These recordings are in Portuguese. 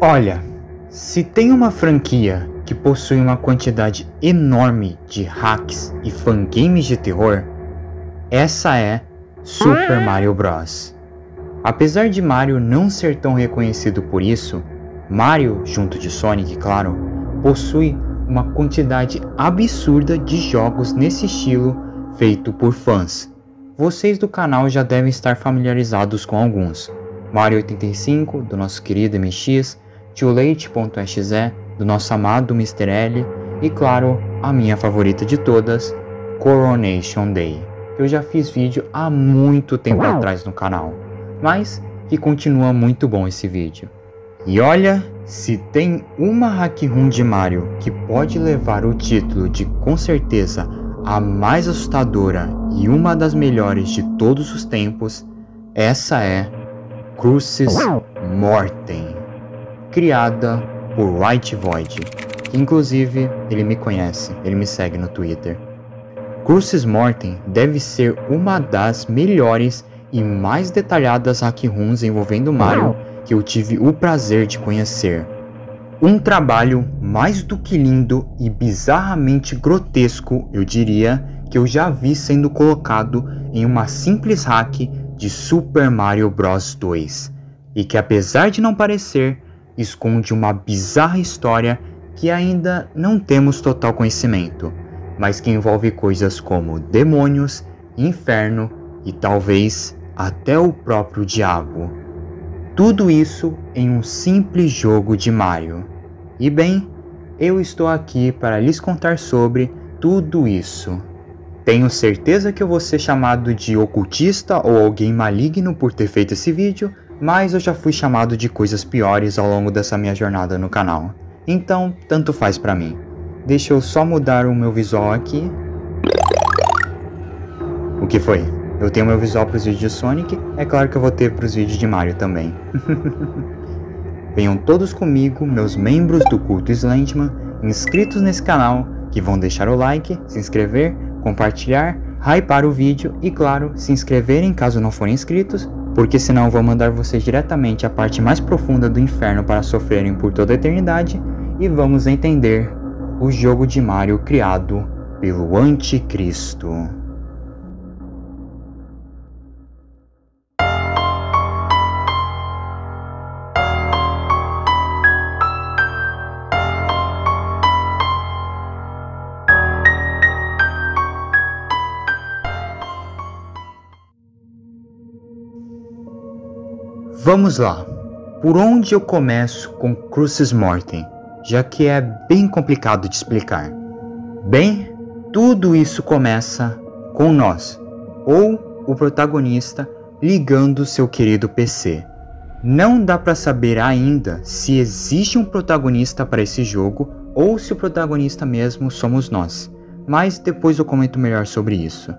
Olha, se tem uma franquia que possui uma quantidade enorme de hacks e fangames de terror, essa é Super Mario Bros. Apesar de Mario não ser tão reconhecido por isso, Mario, junto de Sonic, claro, possui uma quantidade absurda de jogos nesse estilo feito por fãs. Vocês do canal já devem estar familiarizados com alguns. Mario 85, do nosso querido MX, TooLate.exe, do nosso amado Mr. L, e claro, a minha favorita de todas, Coronation Day. Eu já fiz vídeo há muito tempo atrás no canal, mas que continua muito bom esse vídeo. E olha, se tem uma hack room de Mario que pode levar o título de com certeza a mais assustadora e uma das melhores de todos os tempos, essa é Crucis Mortem, criada por White Void, que inclusive ele me conhece, ele me segue no Twitter. Crucis Mortem deve ser uma das melhores e mais detalhadas hack rooms envolvendo Mario que eu tive o prazer de conhecer. Um trabalho mais do que lindo e bizarramente grotesco, eu diria, que eu já vi sendo colocado em uma simples hack de Super Mario Bros 2, e que apesar de não parecer, esconde uma bizarra história que ainda não temos total conhecimento, mas que envolve coisas como demônios, inferno e talvez até o próprio diabo. Tudo isso em um simples jogo de Mario. E bem, eu estou aqui para lhes contar sobre tudo isso. Tenho certeza que eu vou ser chamado de ocultista ou alguém maligno por ter feito esse vídeo, mas eu já fui chamado de coisas piores ao longo dessa minha jornada no canal. Então, tanto faz pra mim. Deixa eu só mudar o meu visual aqui. O que foi? Eu tenho meu visual para os vídeos de Sonic, é claro que eu vou ter para os vídeos de Mario também. Venham todos comigo, meus membros do culto Slenderman, inscritos nesse canal, que vão deixar o like, se inscrever, compartilhar, hypar o vídeo e claro, se inscreverem caso não forem inscritos, porque senão eu vou mandar vocês diretamente à parte mais profunda do inferno para sofrerem por toda a eternidade, e vamos entender o jogo de Mario criado pelo Anticristo. Vamos lá, por onde eu começo com Crucis Mortem, já que é bem complicado de explicar? Bem, tudo isso começa com nós, ou o protagonista ligando seu querido PC. Não dá para saber ainda se existe um protagonista para esse jogo, ou se o protagonista mesmo somos nós, mas depois eu comento melhor sobre isso.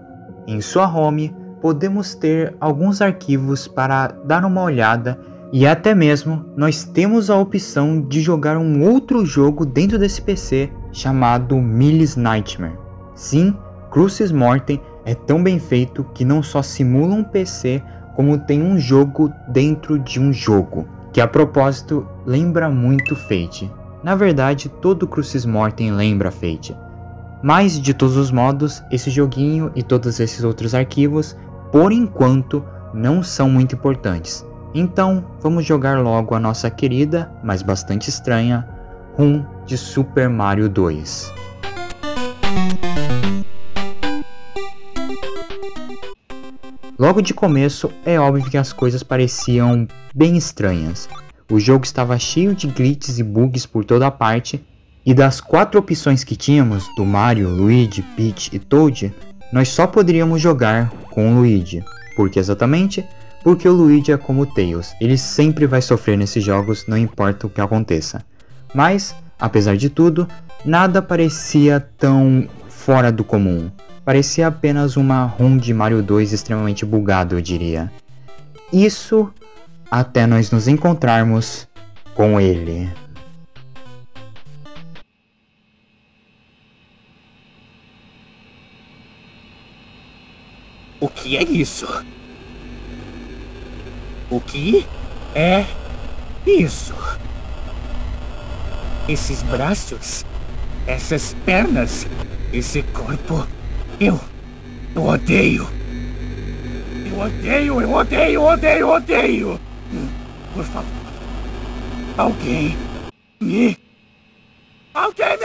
Em sua home, podemos ter alguns arquivos para dar uma olhada e até mesmo nós temos a opção de jogar um outro jogo dentro desse PC chamado Milly's Nightmare. Sim, Crucis Mortem é tão bem feito que não só simula um PC como tem um jogo dentro de um jogo, que a propósito lembra muito Fate. Na verdade, todo Crucis Mortem lembra Fate. Mas de todos os modos, esse joguinho e todos esses outros arquivos por enquanto não são muito importantes. Então vamos jogar logo a nossa querida, mas bastante estranha, ROM de Super Mario 2. Logo de começo é óbvio que as coisas pareciam bem estranhas. O jogo estava cheio de glitches e bugs por toda a parte, e das 4 opções que tínhamos, do Mario, Luigi, Peach e Toad, nós só poderíamos jogar com o Luigi. Por que exatamente? Porque o Luigi é como o Tails, ele sempre vai sofrer nesses jogos, não importa o que aconteça. Mas, apesar de tudo, nada parecia tão fora do comum. Parecia apenas uma ROM de Mario 2 extremamente bugado, eu diria. Isso até nós nos encontrarmos com ele. O que é isso? O que é isso? Esses braços, essas pernas, esse corpo, eu odeio. Eu odeio. Por favor, alguém me ajuda!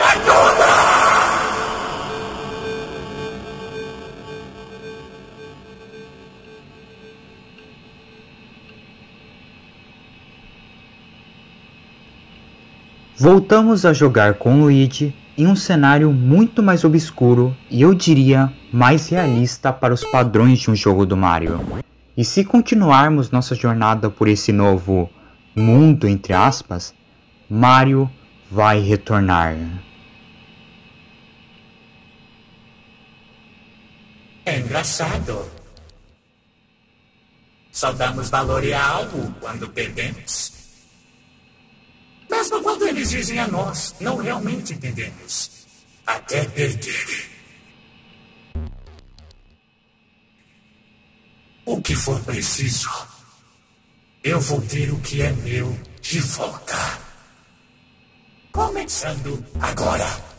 Voltamos a jogar com Luigi em um cenário muito mais obscuro e eu diria mais realista para os padrões de um jogo do Mario. E se continuarmos nossa jornada por esse novo mundo, entre aspas, Mario vai retornar. É engraçado. Só damos valor a algo quando perdemos. Mesmo quando eles dizem a nós, não realmente entendemos. Até perder. O que for preciso, eu vou ter o que é meu de volta. Começando agora.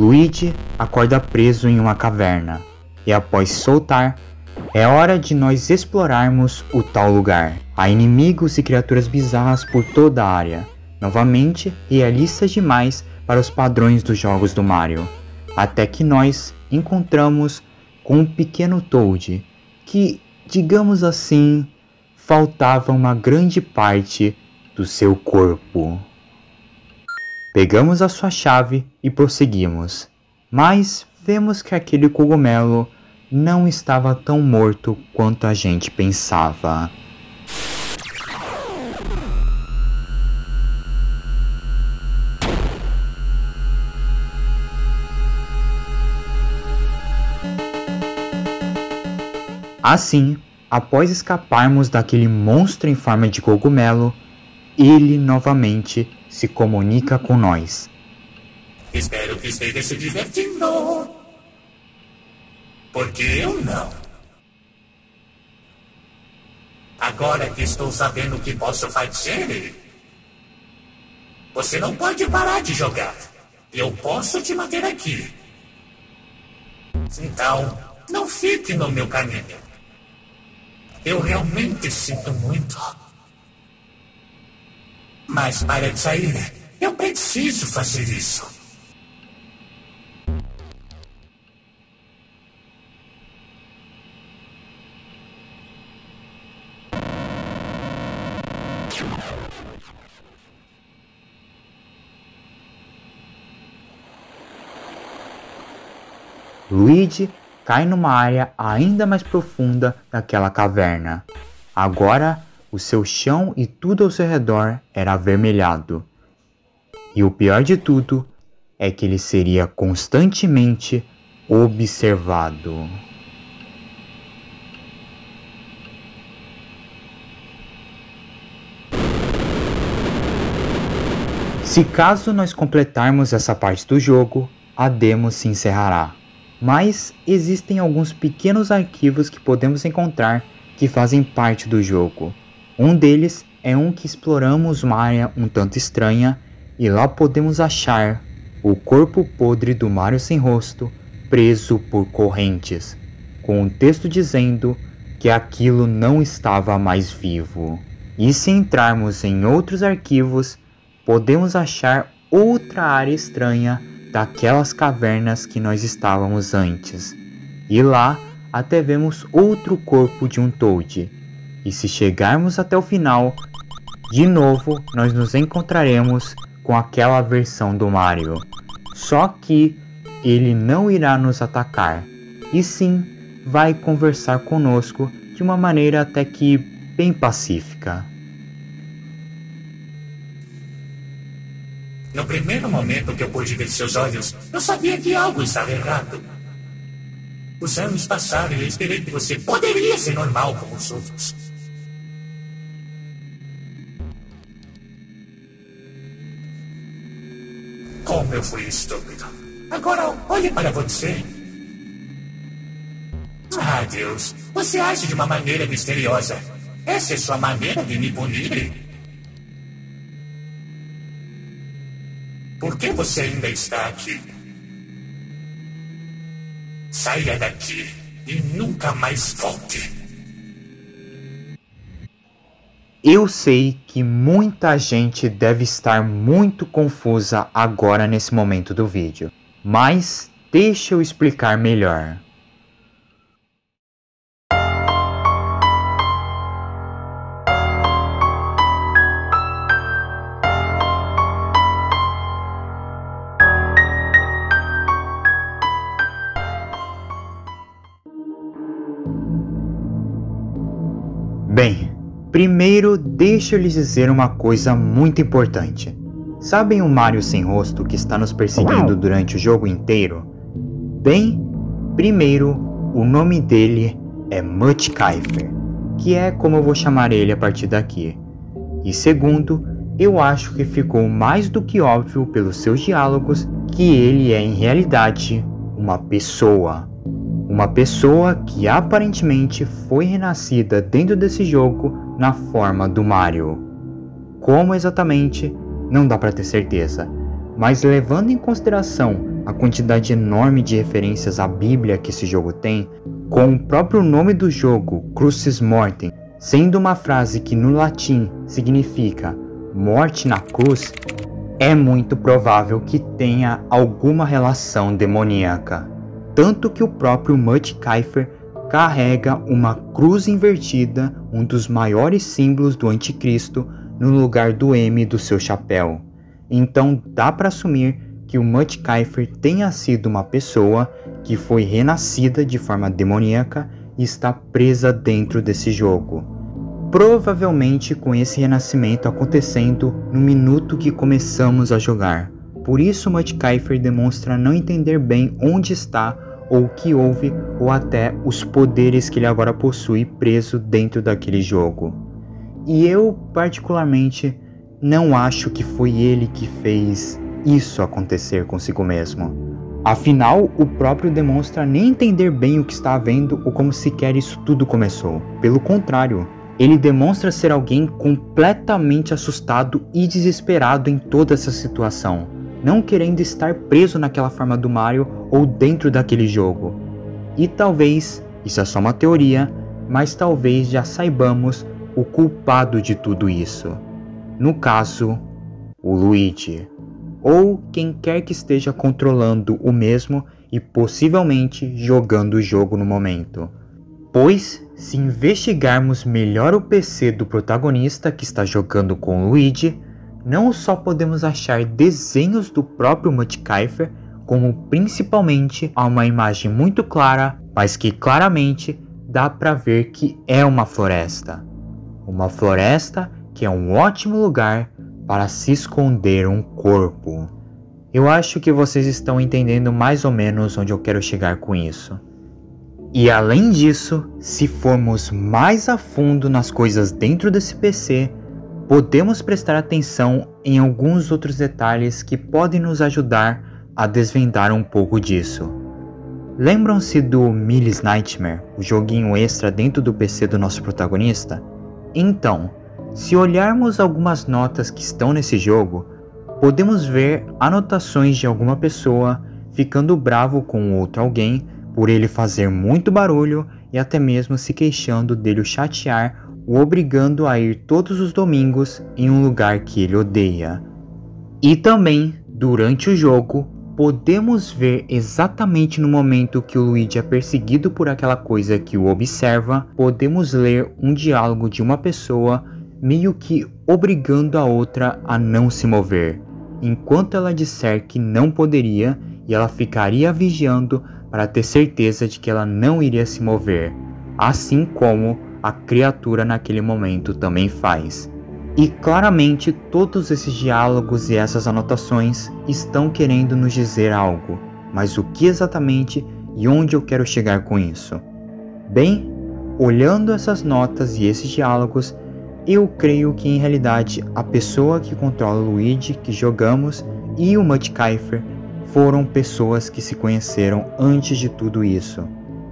Luigi acorda preso em uma caverna, e após soltar, é hora de nós explorarmos o tal lugar. Há inimigos e criaturas bizarras por toda a área, novamente realistas demais para os padrões dos jogos do Mario, até que nós encontramos com um pequeno Toad, que, digamos assim, faltava uma grande parte do seu corpo. Pegamos a sua chave e prosseguimos, mas vemos que aquele cogumelo não estava tão morto quanto a gente pensava. Assim, após escaparmos daquele monstro em forma de cogumelo, ele novamente se comunica com nós. Espero que esteja se divertindo. Porque eu não. Agora que estou sabendo o que posso fazer, você não pode parar de jogar. Eu posso te manter aqui. Então, não fique no meu caminho. Eu realmente sinto muito. Mas para de sair, eu preciso fazer isso. Luigi cai numa área ainda mais profunda daquela caverna. Agora, o seu chão e tudo ao seu redor era avermelhado. E o pior de tudo é que ele seria constantemente observado. Se caso nós completarmos essa parte do jogo, a demo se encerrará. Mas existem alguns pequenos arquivos que podemos encontrar que fazem parte do jogo. Um deles é um que exploramos uma área um tanto estranha e lá podemos achar o corpo podre do Mario sem rosto preso por correntes, com um texto dizendo que aquilo não estava mais vivo. E se entrarmos em outros arquivos, podemos achar outra área estranha daquelas cavernas que nós estávamos antes. E lá até vemos outro corpo de um Toad. E se chegarmos até o final, de novo nós nos encontraremos com aquela versão do Mario. Só que ele não irá nos atacar, e sim vai conversar conosco de uma maneira até que bem pacífica. No primeiro momento que eu pude ver seus olhos, eu sabia que algo estava errado. Os anos passaram e eu esperei que você poderia ser normal como os outros. Como eu fui estúpido. Agora olhe para você. Ah, Deus, você age de uma maneira misteriosa. Essa é sua maneira de me punir? Por que você ainda está aqui? Saia daqui e nunca mais volte. Eu sei que muita gente deve estar muito confusa agora nesse momento do vídeo, mas deixa eu explicar melhor. Bem, primeiro deixa eu lhes dizer uma coisa muito importante. Sabem o Mario sem rosto que está nos perseguindo durante o jogo inteiro? Bem, primeiro, o nome dele é Mudkiefer, que é como eu vou chamar ele a partir daqui. E segundo, eu acho que ficou mais do que óbvio pelos seus diálogos que ele é em realidade uma pessoa. Uma pessoa que aparentemente foi renascida dentro desse jogo na forma do Mario. Como exatamente, não dá para ter certeza, mas levando em consideração a quantidade enorme de referências à Bíblia que esse jogo tem, com o próprio nome do jogo, Crucis Mortem, sendo uma frase que no latim significa morte na cruz, é muito provável que tenha alguma relação demoníaca. Tanto que o próprio Mudkiefer carrega uma cruz invertida, um dos maiores símbolos do anticristo, no lugar do M do seu chapéu. Então dá para assumir que o Mudkiefer tenha sido uma pessoa que foi renascida de forma demoníaca e está presa dentro desse jogo. Provavelmente com esse renascimento acontecendo no minuto que começamos a jogar. Por isso Mudkiefer demonstra não entender bem onde está ou o que houve ou até os poderes que ele agora possui preso dentro daquele jogo. E eu particularmente não acho que foi ele que fez isso acontecer consigo mesmo. Afinal, o próprio demonstra nem entender bem o que está havendo ou como sequer isso tudo começou. Pelo contrário, ele demonstra ser alguém completamente assustado e desesperado em toda essa situação, não querendo estar preso naquela forma do Mario ou dentro daquele jogo. E talvez, isso é só uma teoria, mas talvez já saibamos o culpado de tudo isso. No caso, o Luigi, ou quem quer que esteja controlando o mesmo e possivelmente jogando o jogo no momento. Pois, se investigarmos melhor o PC do protagonista que está jogando com o Luigi, não só podemos achar desenhos do próprio Mudkiefer, como principalmente há uma imagem muito clara, mas que claramente dá para ver que é uma floresta. Uma floresta que é um ótimo lugar para se esconder um corpo. Eu acho que vocês estão entendendo mais ou menos onde eu quero chegar com isso. E além disso, se formos mais a fundo nas coisas dentro desse PC, podemos prestar atenção em alguns outros detalhes que podem nos ajudar a desvendar um pouco disso. Lembram-se do Milly's Nightmare, o joguinho extra dentro do PC do nosso protagonista? Então, se olharmos algumas notas que estão nesse jogo, podemos ver anotações de alguma pessoa ficando bravo com outro alguém por ele fazer muito barulho e até mesmo se queixando dele o chatear, o obrigando a ir todos os domingos em um lugar que ele odeia. E também, durante o jogo, podemos ver exatamente no momento que o Luigi é perseguido por aquela coisa que o observa, podemos ler um diálogo de uma pessoa meio que obrigando a outra a não se mover, enquanto ela disser que não poderia, e ela ficaria vigiando para ter certeza de que ela não iria se mover, assim como a criatura naquele momento também faz. E claramente todos esses diálogos e essas anotações estão querendo nos dizer algo, mas o que exatamente e onde eu quero chegar com isso? Bem, olhando essas notas e esses diálogos, eu creio que em realidade a pessoa que controla o Luigi que jogamos e o Mudkiefer foram pessoas que se conheceram antes de tudo isso.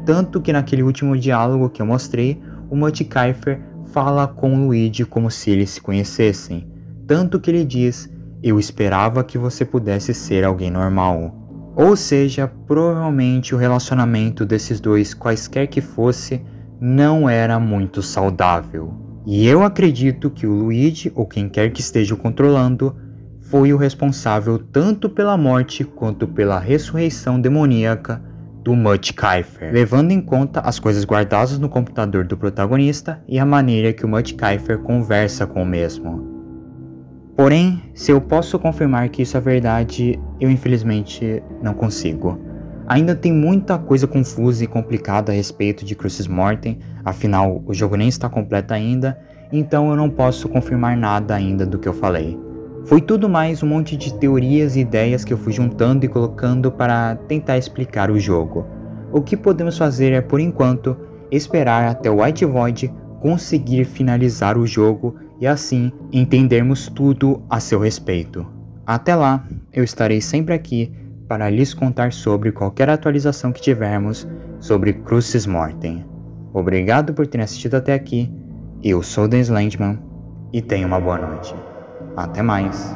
Tanto que naquele último diálogo que eu mostrei, o Mudkiefer fala com o Luigi como se eles se conhecessem. Tanto que ele diz: "Eu esperava que você pudesse ser alguém normal." Ou seja, provavelmente o relacionamento desses dois, quaisquer que fosse, não era muito saudável. E eu acredito que o Luigi, ou quem quer que esteja o controlando, foi o responsável tanto pela morte quanto pela ressurreição demoníaca do Mudkiefer, levando em conta as coisas guardadas no computador do protagonista e a maneira que o Mudkiefer conversa com o mesmo. Porém, se eu posso confirmar que isso é verdade, eu infelizmente não consigo. Ainda tem muita coisa confusa e complicada a respeito de Crucis Mortem, afinal o jogo nem está completo ainda, então eu não posso confirmar nada ainda do que eu falei. Foi tudo mais um monte de teorias e ideias que eu fui juntando e colocando para tentar explicar o jogo. O que podemos fazer é, por enquanto, esperar até o White Void conseguir finalizar o jogo e assim entendermos tudo a seu respeito. Até lá, eu estarei sempre aqui para lhes contar sobre qualquer atualização que tivermos sobre Crucis Mortem. Obrigado por terem assistido até aqui, eu sou Dens Landman e tenha uma boa noite. Até mais.